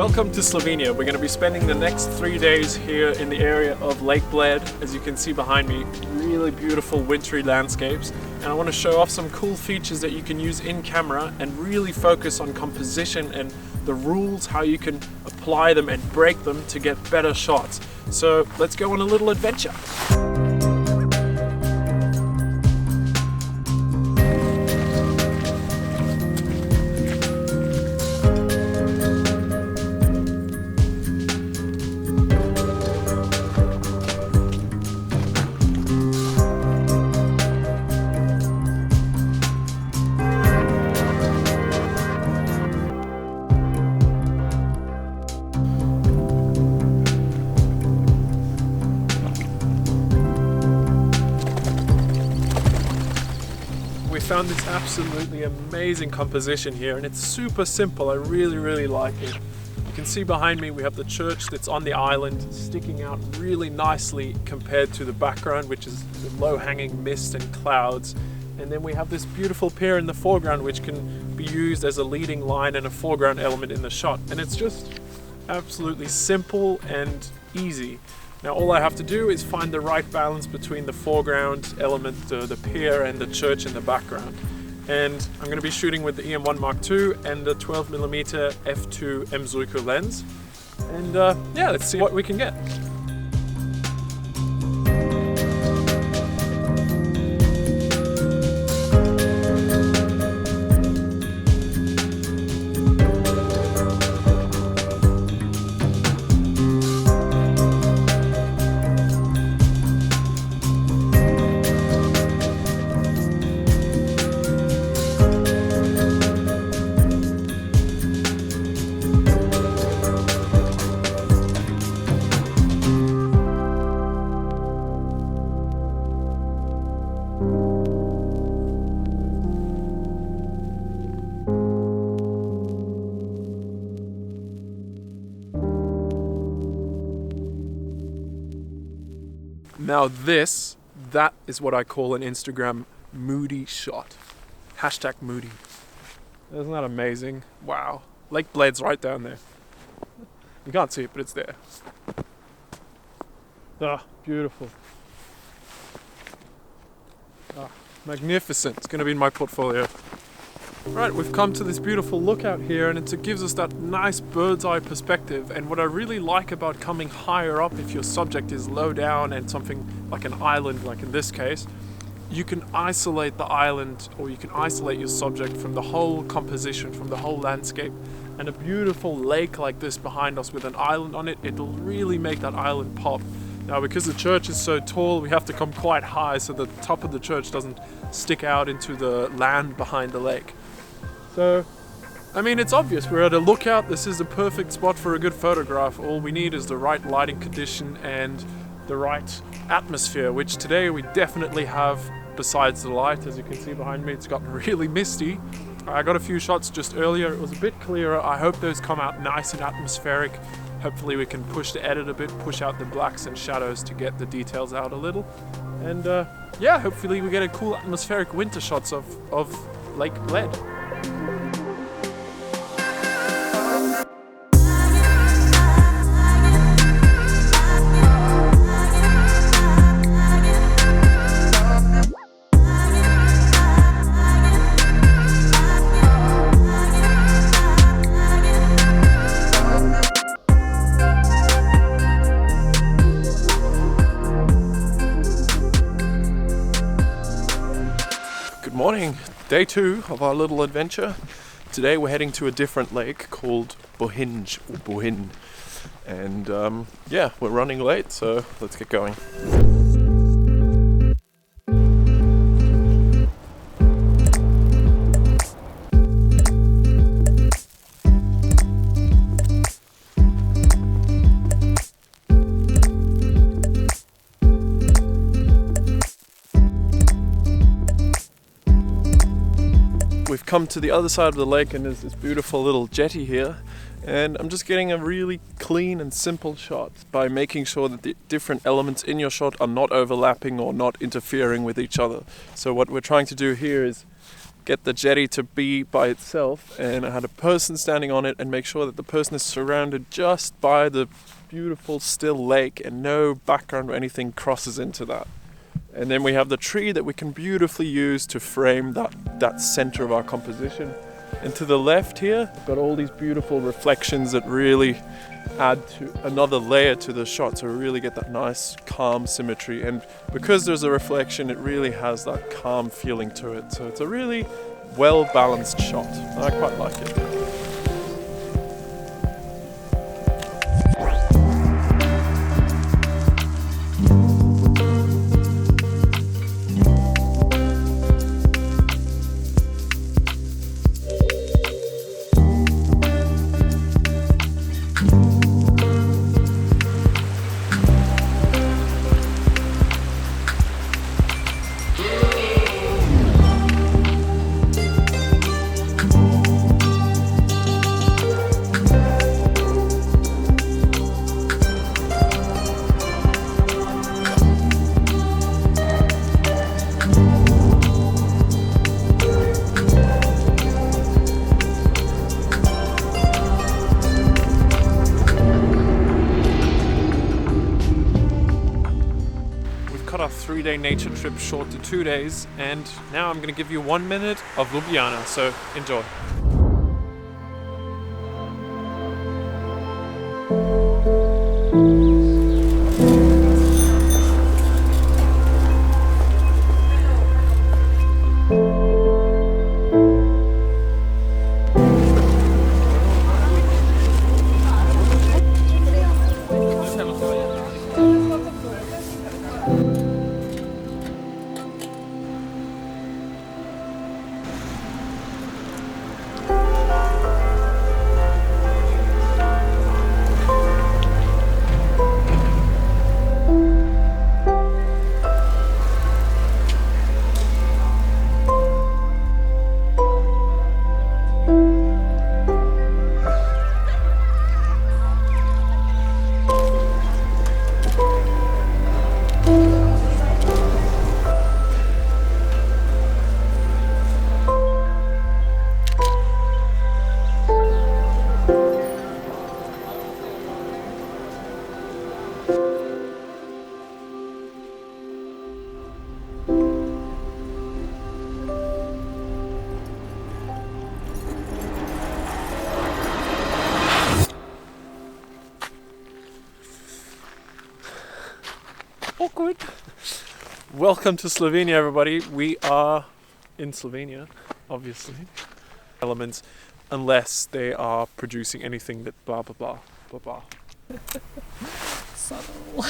Welcome to Slovenia. We're going to be spending the next 3 days here in the area of Lake Bled. As you can see behind me, really beautiful wintry landscapes. And I want to show off some cool features that you can use in camera and really focus on composition and the rules, how you can apply them and break them to get better shots. So let's go on a little adventure. Found this absolutely amazing composition here, and it's super simple. I really like it. You can see behind me we have the church that's on the island sticking out really nicely compared to the background, which is the low-hanging mist and clouds. And then we have this beautiful pier in the foreground which can be used as a leading line and a foreground element in the shot. And it's just absolutely simple and easy. Now all I have to do is find the right balance between the foreground element, the pier, and the church in the background. And I'm going to be shooting with the EM1 Mark II and the 12mm f2 M.Zuiko lens. And yeah, let's see what we can get. Now that is what I call an Instagram moody shot. Hashtag moody. Isn't that amazing? Wow. Lake Bled's right down there. You can't see it, but it's there. Ah, beautiful. Ah, magnificent. It's going to be in my portfolio. Right, we've come to this beautiful lookout here, and it gives us that nice bird's eye perspective. And what I really like about coming higher up, if your subject is low down and something like an island, like in this case, you can isolate the island, or you can isolate your subject from the whole composition, from the whole landscape. And a beautiful lake like this behind us with an island on it, it'll really make that island pop. Now, because the church is so tall, we have to come quite high so the top of the church doesn't stick out into the land behind the lake. So, I mean, it's obvious. We're at a lookout. This is the perfect spot for a good photograph. All we need is the right lighting condition and the right atmosphere, which today we definitely have. Besides the light, as you can see behind me, it's gotten really misty. I got a few shots just earlier. It was a bit clearer. I hope those come out nice and atmospheric. Hopefully we can push the edit a bit, push out the blacks and shadows to get the details out a little. And yeah, hopefully we get a cool atmospheric winter shots of Lake Bled. Good morning, day 2 of our little adventure. Today we're heading to a different lake called Binge or Bohin. And yeah, we're running late, so let's get going. We've come to the other side of the lake, and there's this beautiful little jetty here, and I'm just getting a really clean and simple shot by making sure that the different elements in your shot are not overlapping or not interfering with each other. So what we're trying to do here is get the jetty to be by itself, and I had a person standing on it and make sure that the person is surrounded just by the beautiful still lake and no background or anything crosses into that. And then we have the tree that we can beautifully use to frame that center of our composition. And to the left here, I've got all these beautiful reflections that really add to another layer to the shot, so we really get that nice calm symmetry. And because there's a reflection, it really has that calm feeling to it. So it's a really well balanced shot. I quite like it. Cut our 3-day nature trip short to 2 days, and now I'm going to give you 1 minute of Ljubljana, so enjoy. Awkward. Welcome to Slovenia, everybody. We are in Slovenia, obviously. Elements, unless they are producing anything that blah blah blah blah blah. Subtle.